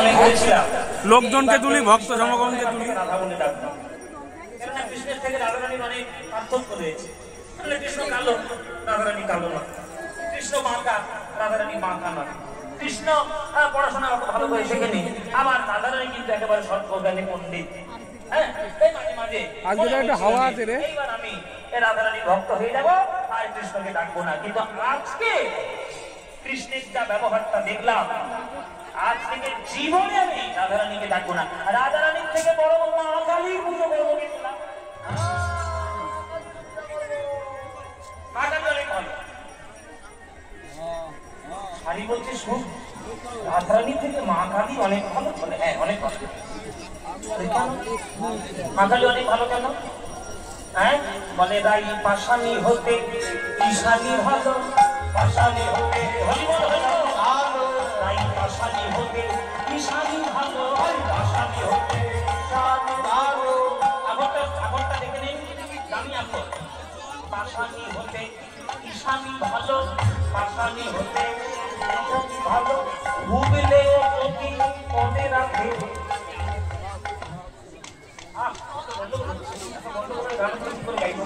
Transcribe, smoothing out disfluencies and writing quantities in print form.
মনে করেছিলাম লোকজনকে তুলি, ভক্ত জনগণকে তুলি। রাধা বলে ডাকবো, কেননা কৃষ্ণের থেকে রাধারানীর অনেক পার্থক্য রয়েছে। কৃষ্ণ কালো, রাধারানী কালো না। কৃষ্ণ বাঁকা, রাধারানী বাঁকা না। কৃষ্ণ পড়াশোনা অত ভালো করে শেখেনি, আবার রাধারানী কিন্তু একেবারে সর্বজ্ঞানী পণ্ডিত। হ্যাঁ, এই মাঝে মাঝে আজকে একটা হাওয়া আছে রে, এইবার আমি রাধারানী ভক্ত হয়ে যাবো আর কৃষ্ণকে ডাকবো না। কিন্তু আজকে কৃষ্ণের যা ব্যবহারটা দেখলাম, আজ থেকে জীবনে আমি রাধারানীকে ডাকবো না। রাধারানীর থেকে বড় মা কালীর পুজো করবো। মা কালী অনেক ভালো। শাড়ি বলছে সুখ, রাধারানী থেকে মা কালী অনেক ভালো। বলে হ্যাঁ অনেক ভালো। মা কালী অনেক ভালো কেন? হ্যাঁ বলে রাই পাশানি হতে ঈশানী ভালো, পাশানি হতে হরিবল ভালো, রাই পাশানি হতে ঈশানী ভালো, পাশানি হতে ভালো। আগরটা দেখে নেই, দামি আগর। পাশানি হতে ঈশানী ভালো, পাশানি হতে ভালো, ভুগলে যদি মনে রাখে। গান করে গাইব।